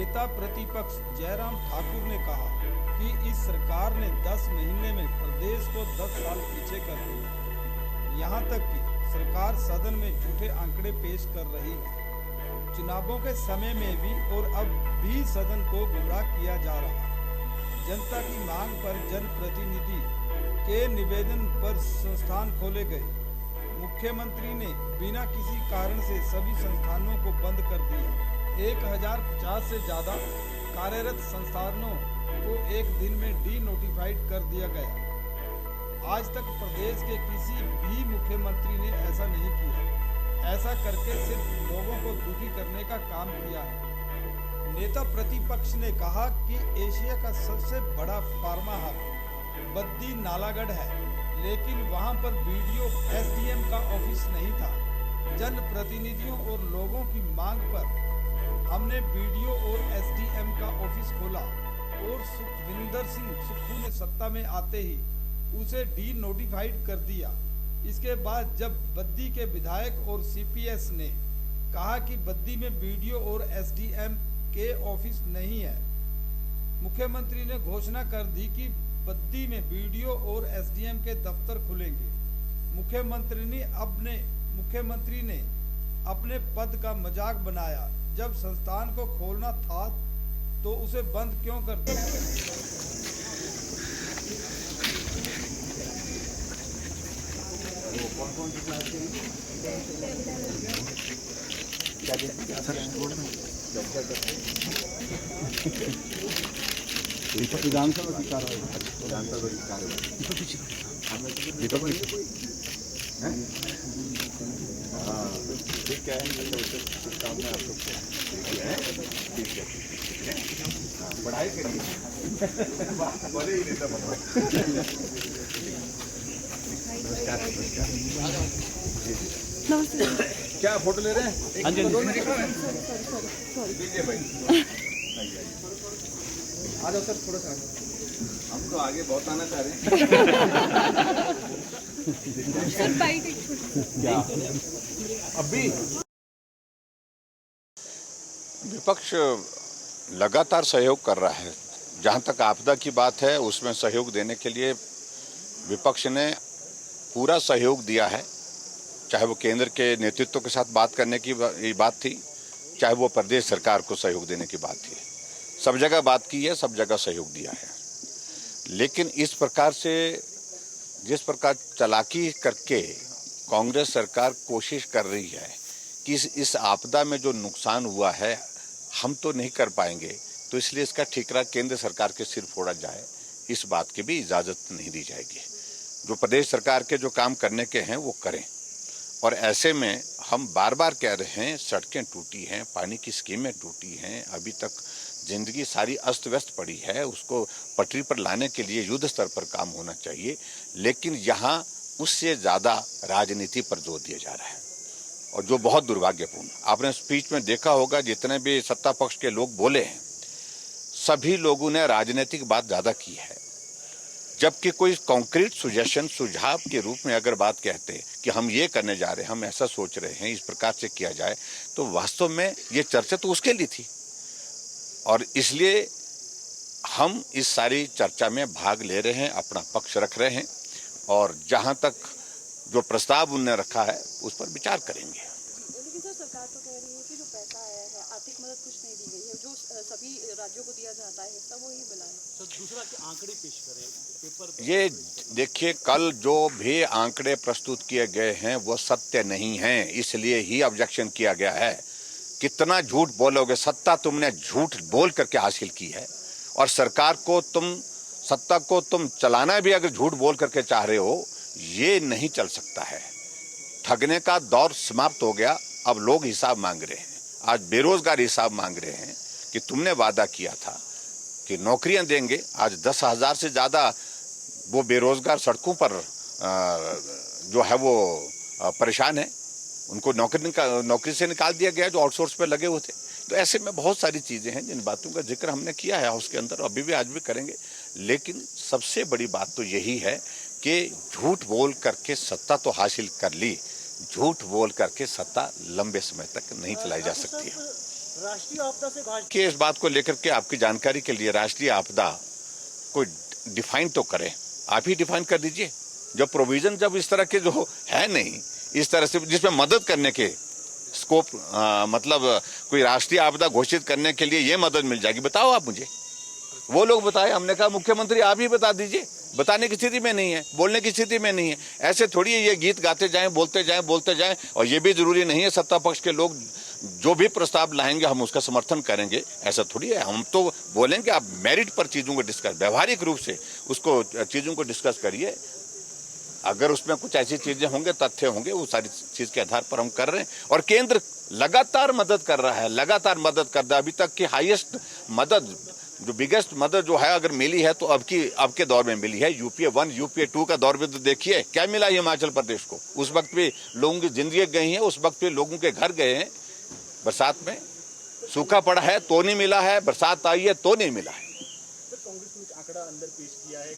नेता प्रतिपक्ष जयराम ठाकुर ने कहा कि इस सरकार ने 10 महीने में प्रदेश को 10 साल पीछे कर दिया। यहां तक कि सरकार सदन में झूठे आंकड़े पेश कर रही है। चुनावों के समय में भी और अब भी सदन को गुमराह किया जा रहा है। जनता की मांग पर जनप्रतिनिधि के निवेदन पर संस्थान खोले गए। मुख्यमंत्री ने बिना किसी कारण से सभी संस्थानों को बंद कर दिया। 1050 से ज्यादा कार्यरत संस्थानों को एक दिन में डी-नोटिफाइड कर दिया गया। आज तक प्रदेश के किसी भी मुख्यमंत्री ने ऐसा नहीं किया। ऐसा करके सिर्फ लोगों को दुखी करने का काम किया है। नेता प्रतिपक्ष ने कहा कि एशिया का सबसे बड़ा फार्मा हब बद्दी नालागढ़ है, लेकिन वहां पर बीडीओ एसडीएम का ऑफिस नहीं था। जनप्रतिनिधियों और लोगों की मांग पर हमने बीडीओ और एसडीएम का ऑफिस खोला और सुखविंदर सिंह सुक्खू ने सत्ता में आते ही उसे डी-नोटिफाइड कर दिया। इसके बाद जब बद्दी के विधायक और सीपीएस ने कहा कि बद्दी में बीडीओ और एसडीएम के ऑफिस नहीं है, मुख्यमंत्री ने घोषणा कर दी कि बद्दी में बीडीओ और एसडीएम के दफ्तर खुलेंगे। मुख्यमंत्री ने अपने पद का मजाक बनाया। जब संस्थान को खोलना था तो उसे बंद क्यों कर दिया? विधानसभा की ठीक है, काम में आप लोग ठीक है, पढ़ाई करिए, बोले ही नहीं था। नमस्ते, क्या फोटो ले रहे हैं? हाँ जी, दीजिए भाई, आ जाओ सर, थोड़ा सा हम तो आगे बहुत आना चाह रहे हैं। क्या अभी विपक्ष लगातार सहयोग कर रहा है। जहां तक आपदा की बात है, उसमें सहयोग देने के लिए विपक्ष ने पूरा सहयोग दिया है। चाहे वो केंद्र के नेतृत्व के साथ बात करने की बात थी, चाहे वो प्रदेश सरकार को सहयोग देने की बात थी, सब जगह बात की है, सब जगह सहयोग दिया है। लेकिन इस प्रकार से जिस प्रकार चालाकी करके कांग्रेस सरकार कोशिश कर रही है कि इस आपदा में जो नुकसान हुआ है हम तो नहीं कर पाएंगे, तो इसलिए इसका ठिकरा केंद्र सरकार के सिर फोड़ा जाए, इस बात की भी इजाज़त नहीं दी जाएगी। जो प्रदेश सरकार के जो काम करने के हैं वो करें। और ऐसे में हम बार बार कह रहे हैं, सड़कें टूटी हैं, पानी की स्कीमें टूटी हैं, अभी तक जिंदगी सारी अस्त व्यस्त पड़ी है, उसको पटरी पर लाने के लिए युद्ध स्तर पर काम होना चाहिए। लेकिन यहाँ उससे ज़्यादा राजनीति पर जोर दिया जा रहा है, और जो बहुत दुर्भाग्यपूर्ण। आपने स्पीच में देखा होगा, जितने भी सत्ता पक्ष के लोग बोले हैं, सभी लोगों ने राजनीतिक बात ज़्यादा की है। जबकि कोई कॉन्क्रीट सुजेशन, सुझाव के रूप में अगर बात कहते कि हम ये करने जा रहे हैं, हम ऐसा सोच रहे हैं, इस प्रकार से किया जाए, तो वास्तव में ये चर्चा तो उसके लिए थी। और इसलिए हम इस सारी चर्चा में भाग ले रहे हैं, अपना पक्ष रख रहे हैं, और जहां तक जो प्रस्ताव उन्होंने रखा है उस पर विचार करेंगे। लेकिन सर, सरकार तो कह रही है कि जो पैसा आया है, आर्थिक मदद कुछ नहीं दी गई है, जो सभी राज्यों को दिया जाता है तब वो ही मिला है। सर, दूसरा के आंकड़े पेश करें पेपर। ये देखिए, कल जो भी आंकड़े प्रस्तुत किए गए हैं वो सत्य नहीं हैं, इसलिए ही ऑब्जेक्शन किया गया है। कितना झूठ बोलोगे? सत्ता तुमने झूठ बोल करके हासिल की है, और सरकार को सत्ता को तुम चलाना भी अगर झूठ बोल करके चाह रहे हो, ये नहीं चल सकता है। ठगने का दौर समाप्त हो गया, अब लोग हिसाब मांग रहे हैं। आज बेरोजगार हिसाब मांग रहे हैं कि तुमने वादा किया था कि नौकरियां देंगे, आज 10,000 से ज़्यादा वो बेरोजगार सड़कों पर जो है वो परेशान है, उनको नौकरी से निकाल दिया गया, जो आउटसोर्स पे लगे हुए थे। तो ऐसे में बहुत सारी चीज़ें हैं जिन बातों का जिक्र हमने किया है हाउस के अंदर, अभी भी आज भी करेंगे। लेकिन सबसे बड़ी बात तो यही है कि झूठ बोल करके सत्ता तो हासिल कर ली, झूठ बोल करके सत्ता लंबे समय तक नहीं चलाई जा सकती है। राष्ट्रीय आपदा से भाजपा कि इस बात को लेकर के आपकी जानकारी के लिए राष्ट्रीय आपदा कोई डिफाइन तो करे, आप ही डिफाइन कर दीजिए। जब प्रोविजन जब इस तरह के जो है नहीं, इस तरह से जिसमें मदद करने के स्कोप मतलब कोई राष्ट्रीय आपदा घोषित करने के लिए ये मदद मिल जाएगी, बताओ आप मुझे। वो लोग बताए, हमने कहा मुख्यमंत्री आप ही बता दीजिए, बताने की स्थिति में नहीं है, बोलने की स्थिति में नहीं है। ऐसे थोड़ी ये गीत गाते जाएं, बोलते जाएं। और ये भी जरूरी नहीं है सत्ता पक्ष के लोग जो भी प्रस्ताव लाएंगे हम उसका समर्थन करेंगे, ऐसा थोड़ी है। हम तो बोलेंगे आप मेरिट पर चीजों को डिस्कस, व्यवहारिक रूप से उसको चीजों को डिस्कस करिए। अगर उसमें कुछ ऐसी चीजें होंगे, तथ्य होंगे, वो सारी चीज के आधार पर हम कर रहे हैं। और केंद्र लगातार मदद कर रहा है, लगातार मदद कर रहा है। अभी तक की हाईएस्ट मदद, जो बिगेस्ट मदद जो है अगर मिली है तो अब के दौर में मिली है। यूपीए 1 यूपीए 2 का दौर में तो देखिए क्या मिला हिमाचल प्रदेश को। उस वक्त पे लोगों की जिंदगी गई है, उस वक्त पे लोगों के घर गए हैं। बरसात में सूखा पड़ा है तो नहीं मिला है, बरसात आई है तो नहीं मिला है। कांग्रेस ने आंकड़ा अंदर पेश किया है।